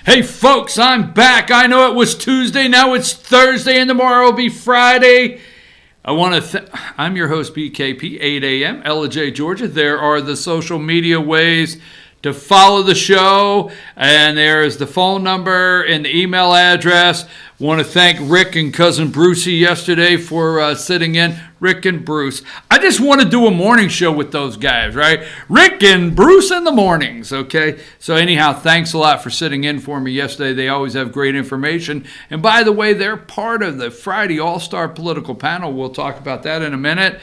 Hey folks, I'm back. I know it was Tuesday, now it's Thursday, and tomorrow will be Friday. I'm your host, BKP, 8 a.m., Ella Georgia. There are the social media ways to follow the show, and there is the phone number and the email address. Want to thank Rick and Cousin Brucey yesterday for sitting in. Rick and Bruce. I just want to do a morning show with those guys, right? Rick and Bruce in the mornings, okay? So anyhow, thanks a lot for sitting in for me yesterday. They always have great information. And by the way, they're part of the Friday All-Star Political Panel. We'll talk about that in a minute.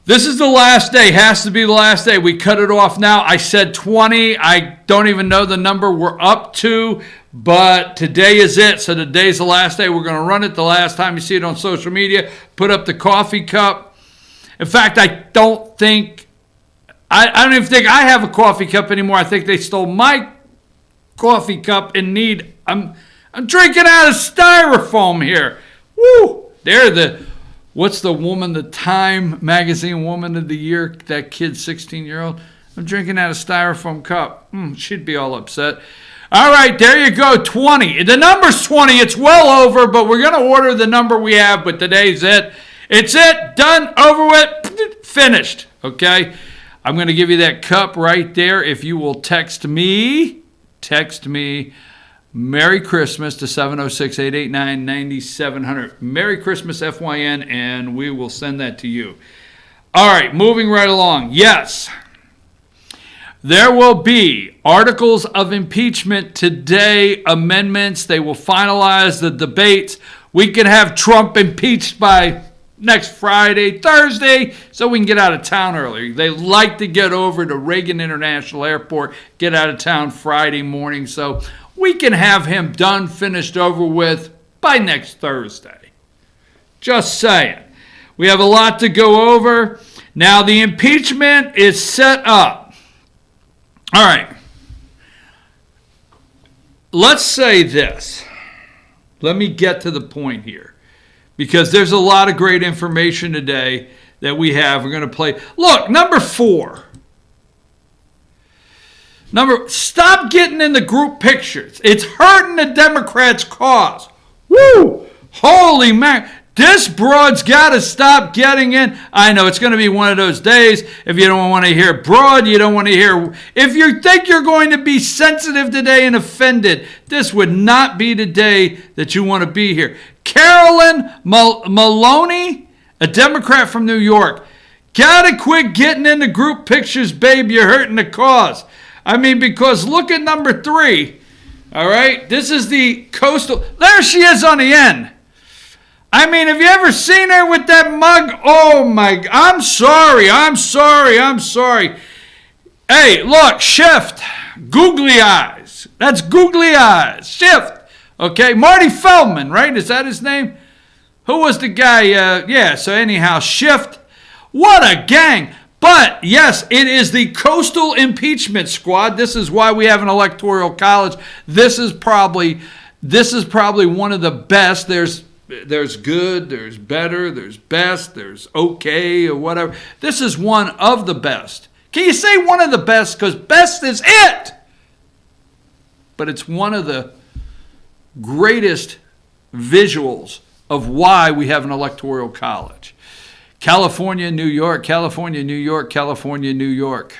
This is the last day. Has to be the last day. We cut it off now. I said 20. I don't even know the number we're up to, but today is it. So today's the last day. We're going to run it the last time you see it on social media. Put up the coffee cup. In fact, I don't even think I have a coffee cup anymore. I think they stole my coffee cup and I'm drinking out of styrofoam here. Woo! What's the woman, the Time Magazine Woman of the Year, that kid, 16-year-old? I'm drinking out of styrofoam cup. She'd be all upset. All right, there you go, 20. The number's 20. It's well over, but we're going to order the number we have, but today's it. It's it. Done. Over with. Finished. Okay? I'm going to give you that cup right there. If you will text me Merry Christmas to 706-889-9700. Merry Christmas, FYN, and we will send that to you. All right, moving right along. Yes, there will be articles of impeachment today, amendments. They will finalize the debates. We can have Trump impeached by next Friday, Thursday, so we can get out of town early. They like to get over to Reagan International Airport, get out of town Friday morning, so we can have him done, finished, over with by next Thursday. Just saying. We have a lot to go over. Now, the impeachment is set up. All right. Let's say this. Let me get to the point here, because there's a lot of great information today that we have. We're going to play. Look, number 4. Stop getting in the group pictures. It's hurting the Democrats' cause. Woo! Holy man. This broad's got to stop getting in. I know it's going to be one of those days. If you don't want to hear broad, you don't want to hear. If you think you're going to be sensitive today and offended, this would not be the day that you want to be here. Carolyn Maloney, a Democrat from New York. Got to quit getting into group pictures, babe. You're hurting the cause. I mean, because look at number 3, all right? This is the coastal. There she is on the end. I mean, have you ever seen her with that mug? Oh, my. I'm sorry. Hey, look, shift. Googly eyes. That's googly eyes. Shift. Okay, Marty Feldman, right? Is that his name? Who was the guy? Yeah, so anyhow, shift. What a gang. But, yes, it is the coastal impeachment squad. This is why we have an electoral college. This is probably one of the best. There's good, there's better, there's best, there's okay, or whatever. This is one of the best. Can you say one of the best? Because best is it. But it's one of the greatest visuals of why we have an electoral college. California, New York, California, New York, California, New York.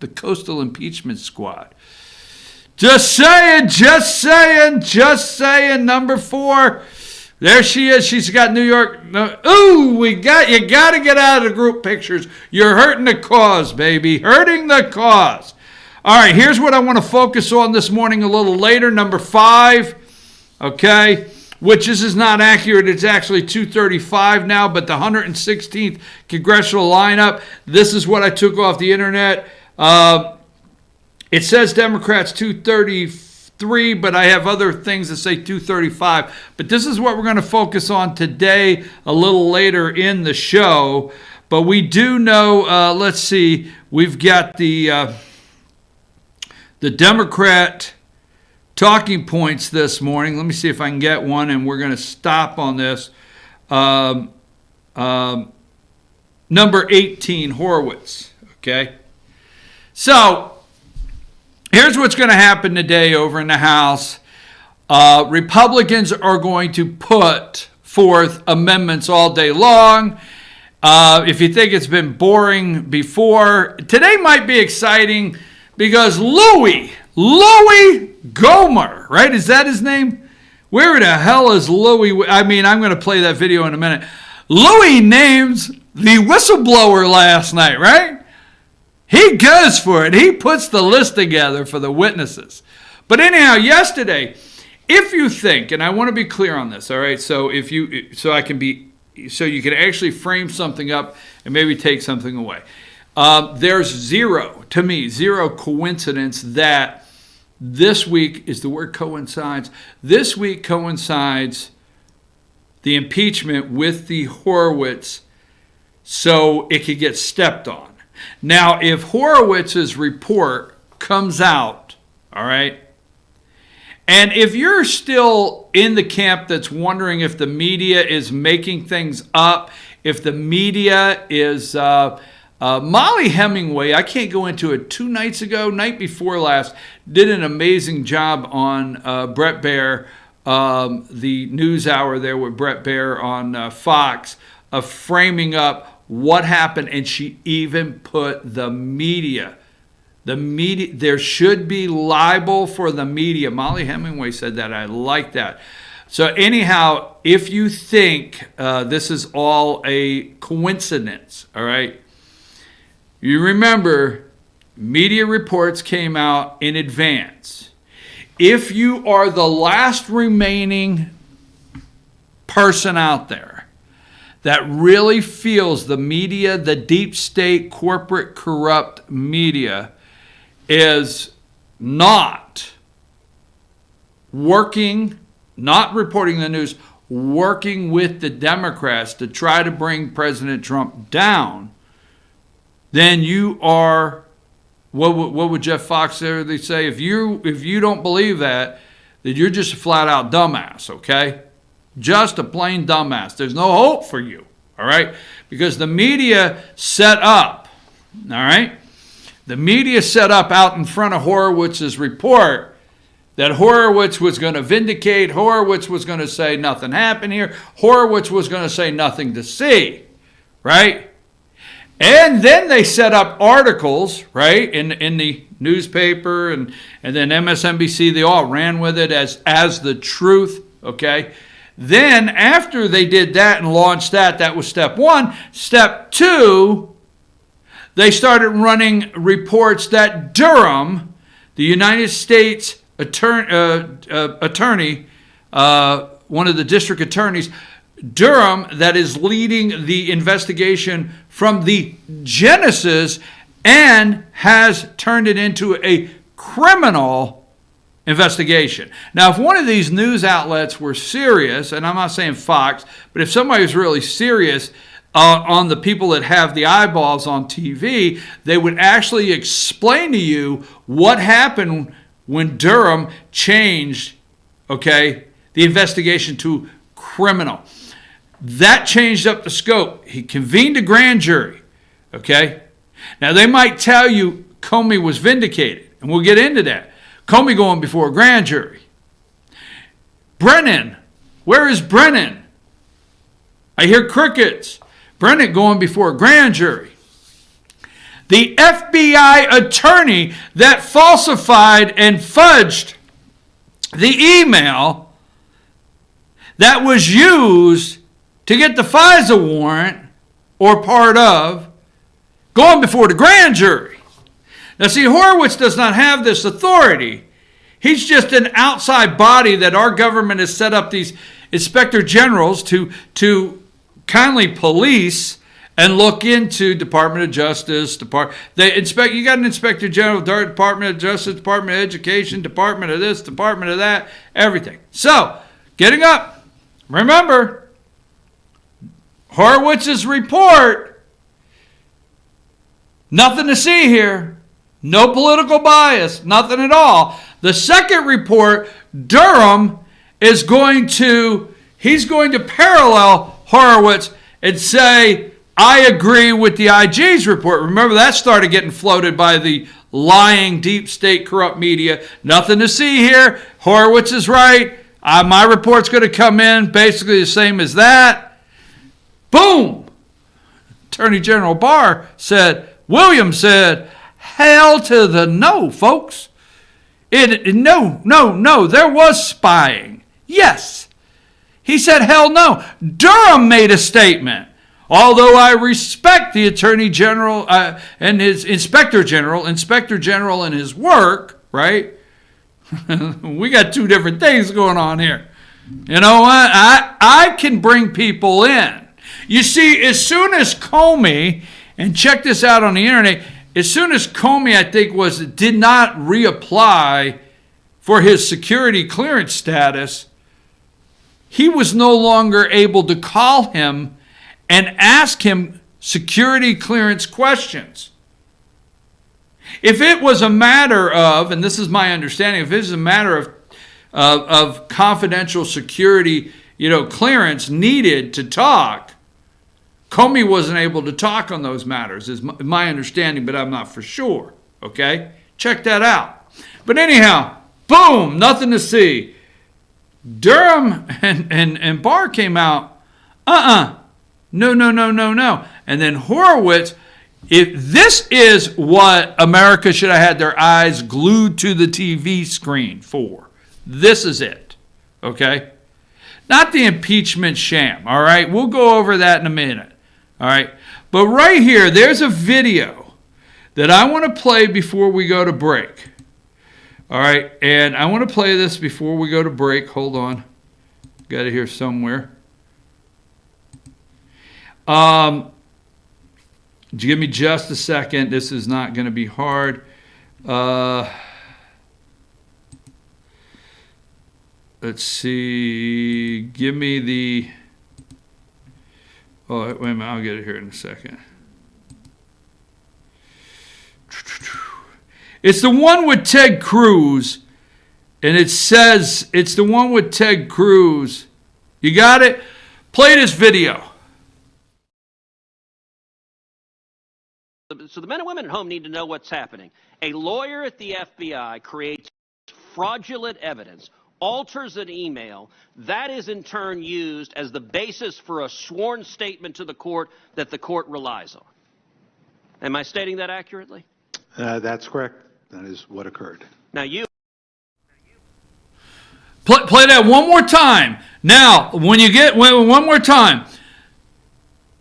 The coastal impeachment squad. Just saying, number 4. There she is. She's got New York. Ooh, you got to get out of the group pictures. You're hurting the cause, baby. Hurting the cause. All right, here's what I want to focus on this morning a little later. Number 5, okay, which this is not accurate. It's actually 235 now, but the 116th congressional lineup. This is what I took off the internet. It says Democrats 233, but I have other things that say 235. But this is what we're going to focus on today, a little later in the show. But we do know, let's see, we've got the Democrat talking points this morning. Let me see if I can get one, and we're going to stop on this. Number 18, Horowitz. Okay. So, here's what's going to happen today over in the House. Republicans are going to put forth amendments all day long. If you think it's been boring before, today might be exciting because Louis Gohmert, right? Is that his name? Where the hell is Louis? I mean, I'm going to play that video in a minute. Louis names the whistleblower last night, right? He goes for it. He puts the list together for the witnesses. But anyhow, yesterday, if you think, and I want to be clear on this, all right? So you can actually frame something up and maybe take something away. There's zero coincidence that this week is the word coincides. This week coincides the impeachment with the Horowitz so it could get stepped on. Now, if Horowitz's report comes out, all right, and if you're still in the camp that's wondering if the media is making things up, if the media is Molly Hemingway, I can't go into it, 2 nights ago, night before last, did an amazing job on Bret Baier, the news hour there with Bret Baier on Fox, of framing up what happened, and she even put the media, there should be libel for the media. Molly Hemingway said that. I like that. So anyhow, if you think this is all a coincidence, all right, you remember media reports came out in advance. If you are the last remaining person out there that really feels the media, the deep state, corporate, corrupt media, is not working, not reporting the news, working with the Democrats to try to bring President Trump down, then you are, what would Jeff Fox say? If you don't believe that, then you're just a flat out dumbass, okay? Just a plain dumbass. There's no hope for you, all right? Because the media set up, all right? The media set up out in front of Horowitz's report that Horowitz was going to vindicate. Horowitz was going to say nothing happened here. Horowitz was going to say nothing to see, right? And then they set up articles, right, in the newspaper, and then MSNBC, they all ran with it as the truth, okay? Then after they did that and launched that was step one. Step two, they started running reports that Durham, the United States attorney, one of the district attorneys, Durham, that is leading the investigation from the genesis and has turned it into a criminal investigation. Now, if one of these news outlets were serious, and I'm not saying Fox, but if somebody was really serious on the people that have the eyeballs on TV, they would actually explain to you what happened when Durham changed, okay, the investigation to criminal. That changed up the scope. He convened a grand jury, okay? Now, they might tell you Comey was vindicated, and we'll get into that. Comey going before a grand jury. Brennan, where is Brennan? I hear crickets. Brennan going before a grand jury. The FBI attorney that falsified and fudged the email that was used to get the FISA warrant, or part of, going before the grand jury. Now see, Horowitz does not have this authority. He's just an outside body that our government has set up these inspector generals to kindly police and look into. Department of Justice, you got an inspector general, Department of Justice, Department of Education, Department of this, Department of that, everything. So, getting up, remember, Horowitz's report, nothing to see here. No political bias, nothing at all. The second report, Durham is going to parallel Horowitz and say, I agree with the IG's report. Remember, that started getting floated by the lying, deep state, corrupt media. Nothing to see here. Horowitz is right. My report's going to come in basically the same as that. Boom! Attorney General Williams said, hell to the no, folks. No, there was spying. Yes. He said, hell no. Durham made a statement. Although I respect the Attorney General and his Inspector General and his work, right? We got two different things going on here. You know what? I can bring people in. You see, as soon as Comey, and check this out on the internet, as soon as Comey, I think, did not reapply for his security clearance status, he was no longer able to call him and ask him security clearance questions. If it was a matter of, and this is my understanding, if it was a matter of confidential security, clearance needed to talk, Comey wasn't able to talk on those matters, is my understanding, but I'm not for sure. Okay? Check that out. But anyhow, boom, nothing to see. Durham and Barr came out, no. And then Horowitz, if this is what America should have had their eyes glued to the TV screen for, this is it, okay? Not the impeachment sham, all right? We'll go over that in a minute, all right? But right here, there's a video that I want to play before we go to break, all right? And I want to play this before we go to break. Hold on. Got it here somewhere. Give me just a second. This is not going to be hard. Let's see. Give me the... Oh, wait a minute. I'll get it here in a second. It's the one with Ted Cruz. And it says it's the one with Ted Cruz. You got it? Play this video. So the men and women at home need to know what's happening. A lawyer at the FBI creates fraudulent evidence, alters an email. That is in turn used as the basis for a sworn statement to the court that the court relies on. Am I stating that accurately? That's correct. That is what occurred. Now you... Play that one more time. Now, when you get... One more time.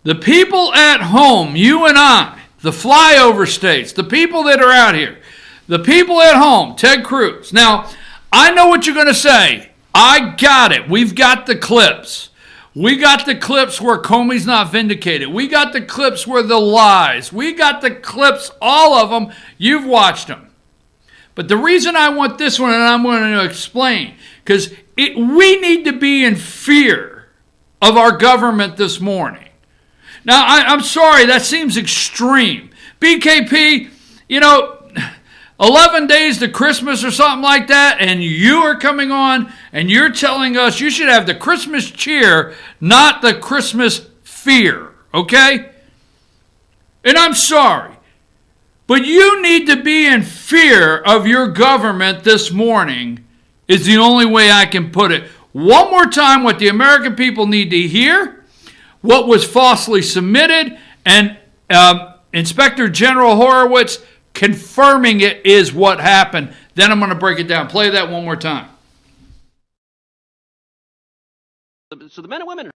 The people at home, you and I, the flyover states, the people that are out here, the people at home, Ted Cruz. Now, I know what you're going to say. I got it. We've got the clips. We got the clips where Comey's not vindicated. We got the clips where the lies. We got the clips, all of them. You've watched them. But the reason I want this one, and I'm going to explain, because we need to be in fear of our government this morning. Now, I'm sorry, that seems extreme. BKP, 11 days to Christmas or something like that, and you are coming on and you're telling us you should have the Christmas cheer, not the Christmas fear, okay? And I'm sorry, but you need to be in fear of your government this morning is the only way I can put it. One more time, what the American people need to hear, what was falsely submitted, and Inspector General Horowitz confirming it is what happened. Then I'm going to break it down. Play that one more time. So the men and women at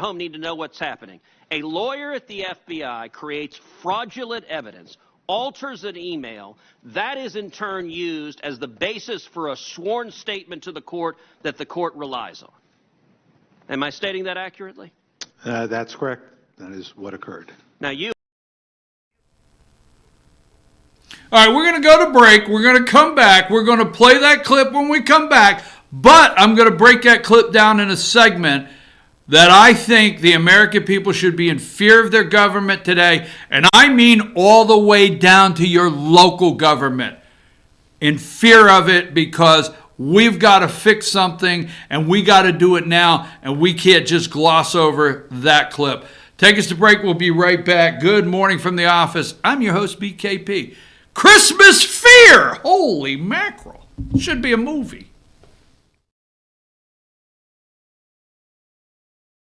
home need to know what's happening. A lawyer at the FBI creates fraudulent evidence, alters an email. That is in turn used as the basis for a sworn statement to the court that the court relies on. Am I stating that accurately? That's correct. That is what occurred. Now you... All right, we're going to go to break. We're going to come back. We're going to play that clip when we come back. But I'm going to break that clip down in a segment that I think the American people should be in fear of their government today. And I mean all the way down to your local government. In fear of it because we've got to fix something and we got to do it now. And we can't just gloss over that clip. Take us to break. We'll be right back. Good morning from the office. I'm your host, BKP. Christmas Fear! Holy mackerel. Should be a movie.